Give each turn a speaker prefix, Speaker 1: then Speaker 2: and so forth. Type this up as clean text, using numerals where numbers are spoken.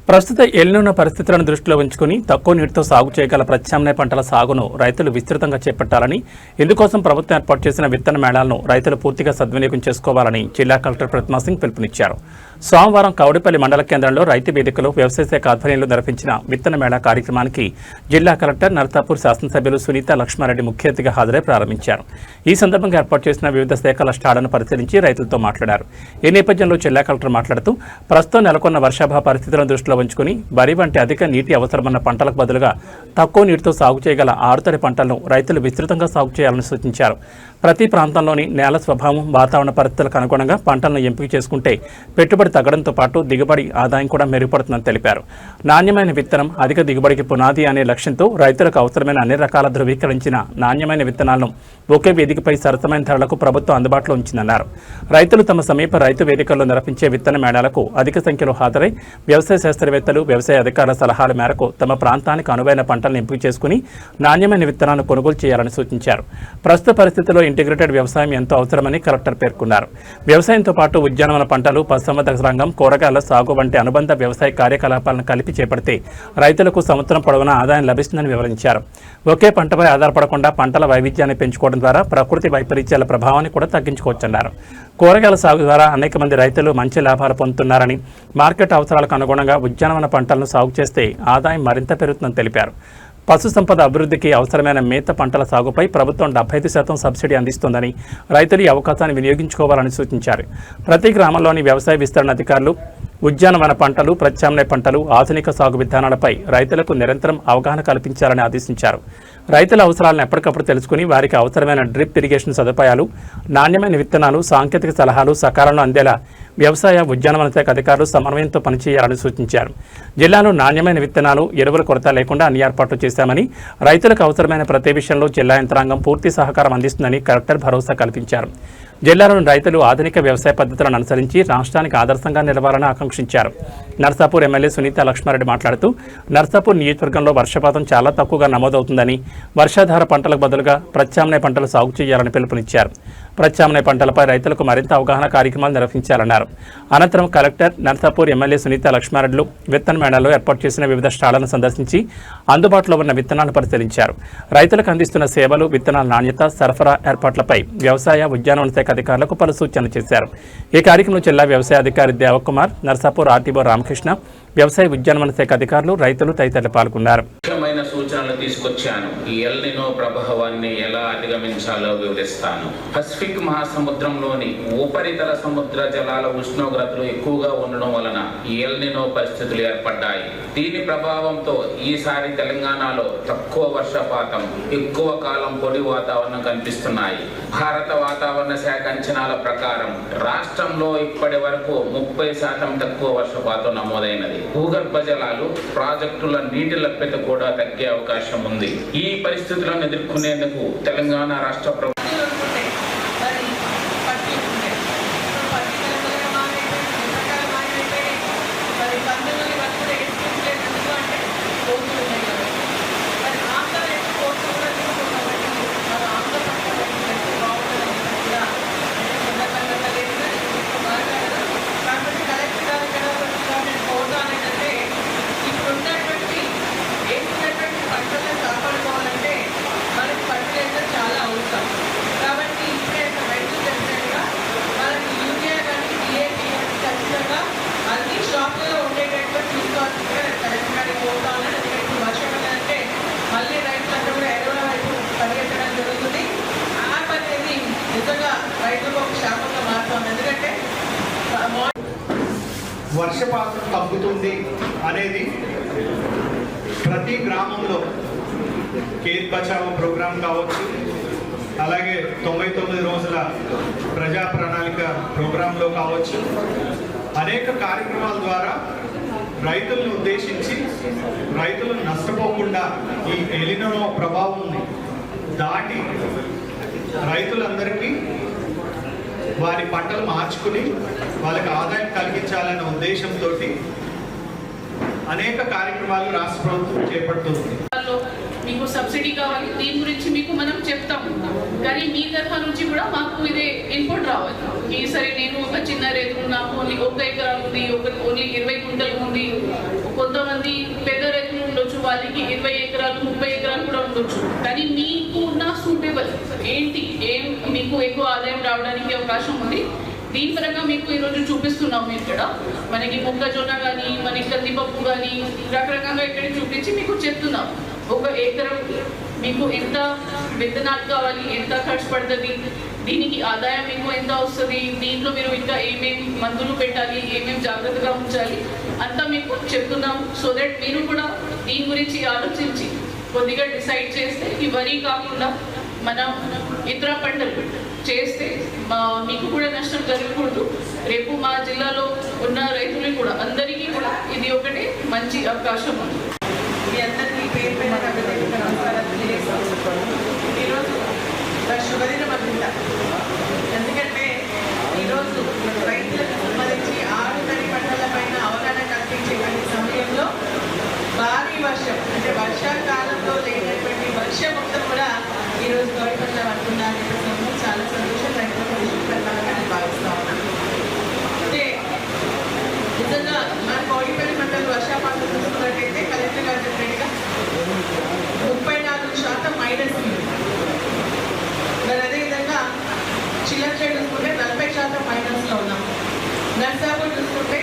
Speaker 1: ప్రస్తుత ఎల్నినో పరిస్థితులను దృష్టిలో ఉంచుకుని తక్కువ నీటితో సాగు చేయగల ప్రత్యామ్నాయ పంటల సాగును రైతులు విస్తృతంగా చేపట్టాలని, ఇందుకోసం ప్రభుత్వం ఏర్పాటు చేసిన విత్తన మేళాలను రైతులు పూర్తిగా సద్వినియోగం చేసుకోవాలని జిల్లా కలెక్టర్ ప్రతిమా సింగ్ పిలుపునిచ్చారు. సోమవారం కౌడిపల్లి మండల కేంద్రంలో రైతు వేదికలో వ్యవసాయ శాఖ ఆధ్వర్యంలో నిర్వహించిన విత్తన మేళా కార్యక్రమానికి జిల్లా కలెక్టర్ నర్సాపూర్ శాసనసభ్యులు సునీత లక్ష్మారెడ్డి ముఖ్య అతిథిగా హాజరై ప్రారంభించారు. ఈ సందర్భంగా ఏర్పాటు చేసిన వివిధ శాఖల స్టాళ్లను పరిశీలించి రైతులతో మాట్లాడారు. ఈ నేపథ్యంలో జిల్లా కలెక్టర్ మాట్లాడుతూ ప్రస్తుతం నెలకొన్న వర్షాభావ పరిస్థితులను దృష్టిలో ఉంచుకుని వరి వంటి అధిక నీటి అవసరమన్న పంటలకు బదులుగా తక్కువ నీటితో సాగు చేయగల ఆరుతడి పంటలను రైతులు విస్తృతంగా సాగు చేయాలని సూచించారు. ప్రతి ప్రాంతంలోని నేల స్వభావం, వాతావరణ పరిస్థితులకు అనుగుణంగా పంటలను ఎంపిక చేసుకుంటే పెట్టుబడి తగ్గడంతో పాటు దిగుబడి ఆదాయం కూడా మెరుగుపడుతుందని తెలిపారు. నాణ్యమైన విత్తనం అధిక దిగుబడికి పునాది అనే లక్ష్యంతో రైతులకు అవసరమైన అన్ని రకాల ధృవీకరించిన నాణ్యమైన విత్తనాలను ఒకే వేదికపై సరసమైన ధరలకు ప్రభుత్వం అందుబాటులో ఉంచిందన్నారు. రైతులు తమ సమీప రైతు వేదికల్లో నిర్వహించే విత్తన మేళాలకు అధిక సంఖ్యలో హాజరై వ్యవసాయ శాస్త్రవేత్తలు, వ్యవసాయ అధికారుల సలహాల మేరకు తమ ప్రాంతానికి అనువైన పంటలను ఎంపిక చేసుకుని నాణ్యమైన విత్తనాలను కొనుగోలు చేయాలని సూచించారు. ప్రస్తుత పరిస్థితుల్లో ఇంటిగ్రేటెడ్ వ్యవసాయం ఎంతో అవసరమని కలెక్టర్ పేర్కొన్నారు. వ్యవసాయంతో పాటు ఉద్యానవన పంటలు, పశుసంవర్ధక రంగం, కూరగాయల సాగు వంటి అనుబంధ వ్యవసాయ కార్యకలాపాలను కలిపి చేపడితే రైతులకు సంవత్సరం పొడవునా ఆదాయం లభిస్తుందని వివరించారు. ఒకే పంటపై ఆధారపడకుండా పంటల వైవిధ్యాన్ని పెంచుకోవడం ద్వారా ప్రకృతి వైపరీత్యాల ప్రభావాన్ని కూడా తగ్గించుకోవచ్చన్నారు. కూరగాయల సాగు ద్వారా అనేక మంది రైతులు మంచి లాభాలు పొందుతున్నారని, మార్కెట్ అవసరాలకు అనుగుణంగా ఉద్యానవన పంటలను సాగు చేస్తే ఆదాయం మరింత పెరుగుతుందని తెలిపారు. పశు సంపద అభివృద్ధికి అవసరమైన మేత పంటల సాగుపై ప్రభుత్వం 75% సబ్సిడీ అందిస్తోందని, రైతులు ఈ అవకాశాన్ని వినియోగించుకోవాలని సూచించారు. ప్రతి గ్రామంలోని వ్యవసాయ విస్తరణ అధికారులు ఉద్యానవన పంటలు, ప్రత్యామ్నాయ పంటలు, ఆధునిక సాగు విధానాలపై రైతులకు నిరంతరం అవగాహన కల్పించాలని ఆదేశించారు. రైతుల అవసరాలను ఎప్పటికప్పుడు తెలుసుకుని వారికి అవసరమైన డ్రిప్ ఇరిగేషన్ సదుపాయాలు, నాణ్యమైన విత్తనాలు, సాంకేతిక సలహాలు సకాలంలో అందేలా వ్యవసాయ, ఉద్యానవన శాఖ అధికారులు సమన్వయంతో పనిచేయాలని సూచించారు. జిల్లాలో నాణ్యమైన విత్తనాలు, ఎరువుల కొరత లేకుండా అన్ని ఏర్పాట్లు చేశామని, రైతులకు అవసరమైన ప్రతి విషయంలో జిల్లా యంత్రాంగం పూర్తి సహకారం అందిస్తుందని కలెక్టర్ భరోసా కల్పించారు. జిల్లాలోని రైతులు ఆధునిక వ్యవసాయ పద్ధతులను అనుసరించి రాష్ట్రానికి ఆదర్శంగా నిలవాలని ఆకాంక్షించారు. నర్సాపూర్ ఎమ్మెల్యే సునీత లక్ష్మారెడ్డి మాట్లాడుతూ నర్సాపూర్ నియోజకవర్గంలో వర్షపాతం చాలా తక్కువగా నమోదవుతుందని, వర్షాధార పంటలకు బదులుగా ప్రత్యామ్నాయ పంటలు సాగు చేయాలని పిలుపునిచ్చారు. ప్రత్యామ్నాయ పంటలపై రైతులకు మరింత అవగాహన కార్యక్రమాలు నిర్వహించాలన్నారు. అనంతరం కలెక్టర్ నర్సాపూర్ ఎమ్మెల్యే సునీత లక్ష్మారెడ్డిలు విత్తన మేళాలో ఏర్పాటు చేసిన వివిధ స్టాళ్లను సందర్శించి అందుబాటులో ఉన్న విత్తనాలను పరిశీలించారు. రైతులకు అందిస్తున్న సేవలు, విత్తనాల నాణ్యత, సరఫరా ఏర్పాట్లపై వ్యవసాయ, ఉద్యానవన శాఖ అధికారులకు పలు సూచనలు చేశారు. ఈ కార్యక్రమంలో జిల్లా వ్యవసాయ అధికారి దేవకుమార్, నర్సాపూర్ ఆర్టీఓ రామకృష్ణ, వ్యవసాయ ఉద్యానవన శాఖ అధికారులు, రైతులు తదితరులు పాల్గొన్నారు.
Speaker 2: ముఖ్యమైన సూచనలు తీసుకొచ్చాను. ఈ ఎల్నినో ప్రభావాన్ని ఎలా అధిగమించాలో వివరిస్తాను. పసిఫిక్ మహాసముద్రంలోని ఉపరితల సముద్ర జలాల ఉష్ణోగ్రతలు ఎక్కువగా ఉండడం వలన ఈ ఎల్నినో పరిస్థితులు ఏర్పడ్డాయి. దీని ప్రభావంతో ఈసారి తెలంగాణలో తక్కువ వర్షపాతం, ఎక్కువ కాలం పొడి వాతావరణం కనిపిస్తున్నాయి. భారత వాతావరణ శాఖ అంచనాల ప్రకారం రాష్ట్రంలో ఇప్పటి వరకు 30% తక్కువ వర్షపాతం నమోదైనది. భూగర్భ జలాలు, ప్రాజెక్టుల నీటి లభ్యత కూడా తగ్గే అవకాశం ఉంది. ఈ పరిస్థితులను ఎదుర్కొనేందుకు తెలంగాణ రాష్ట్ర ప్రభుత్వం
Speaker 3: వర్షపాతం తగ్గుతుంది అనేది ప్రతి గ్రామంలో ఖేత్ బచావో ప్రోగ్రాం కావచ్చు, అలాగే 99 రోజుల ప్రజా ప్రణాళిక ప్రోగ్రాంలో కావచ్చు, అనేక కార్యక్రమాల ద్వారా రైతులను ఉద్దేశించి రైతులు నష్టపోకుండా ఈ ఎలినో ప్రభావం దాటి రైతులందరికీ వారి పంటలు మార్చుకుని వాళ్ళకి ఆదాయం కలిగించాలనే ఉద్దేశంతో అనేక కార్యక్రమాలు రాష్ట్ర ప్రభుత్వం చేపడుతుంది.
Speaker 4: మీకు సబ్సిడీ కావాలి, దీని గురించి మీకు మనం చెప్తాము. కానీ మీ తరఫా నుంచి కూడా మాకు ఇదే ఇన్పుట్ రావాలి. ఈసారి నేను ఒక చిన్న రైతు, నాకు ఓన్లీ 1 ఎకరా ఉంది, ఓన్లీ 20 గుంటలు ఉంది, కొంతమంది పెద్ద రైతులు ఉండొచ్చు, వాళ్ళకి 20 ఎకరాలు 30 ఎకరాలు కూడా ఉండొచ్చు. కానీ మీకు ఉన్న సూటబుల్ ఏంటి, ఏం మీకు ఎక్కువ ఆదాయం రావడానికి అవకాశం ఉంది, దీని పరంగా మీకు ఈరోజు చూపిస్తున్నాము. ఇక్కడ మనకి మొక్కజొన్న కానీ, మనకి కందిపప్పు కానీ రకరకాలుగా ఇక్కడ చూపించి మీకు చెప్తున్నాము. ఒక ఎకరం మీకు ఎంత విత్తనాలు కావాలి, ఎంత ఖర్చు పడుతుంది, దీనికి ఆదాయం మీకు ఎంత వస్తుంది, దీంట్లో మీరు ఇంకా ఏమేమి మందులు పెట్టాలి, ఏమేమి జాగ్రత్తగా ఉంచాలి అంతా మీకు చెప్తున్నాము. సో దట్ మీరు కూడా దీని గురించి ఆలోచించి కొద్దిగా డిసైడ్ చేస్తే ఈ వరి కాకుండా మనం ఇతర పంటలు చేస్తే మీకు కూడా నష్టం జరగకూడదు. రేపు మా జిల్లాలో ఉన్న రైతులు కూడా అందరికీ కూడా ఇది ఒకటి మంచి అవకాశం ఉంది.
Speaker 5: మీ అందరికీ పేరు పైన నమస్కారాలు తెలియజేస్తాను. ఈరోజు శుభదినం అనుకుంటా. ఎందుకంటే ఈరోజు రైతులకు సంబంధించి 6 తడి పంటల పైన అవగాహన కల్పించే సమయంలో భారీ వర్షం అంటే వర్షాకాలంలో లేనటువంటి వర్షం మొత్తం కూడా ఈరోజు గవర్నమెంట్లో పడుతుందని చాలా సంతోషం రైతులకు పెట్టాలని భావిస్తా ఉన్నాను. అంటే నిజంగా మన కోడిపల్లి మండలం వర్షపాతం చూసుకున్నట్టయితే కలెక్టర్ గారు చెప్పినట్టుగా 34% మైనస్. మరి అదేవిధంగా చిల్లర చూసుకుంటే 40% మైనస్లో ఉన్నాం. నర్సాపూర్ చూసుకుంటే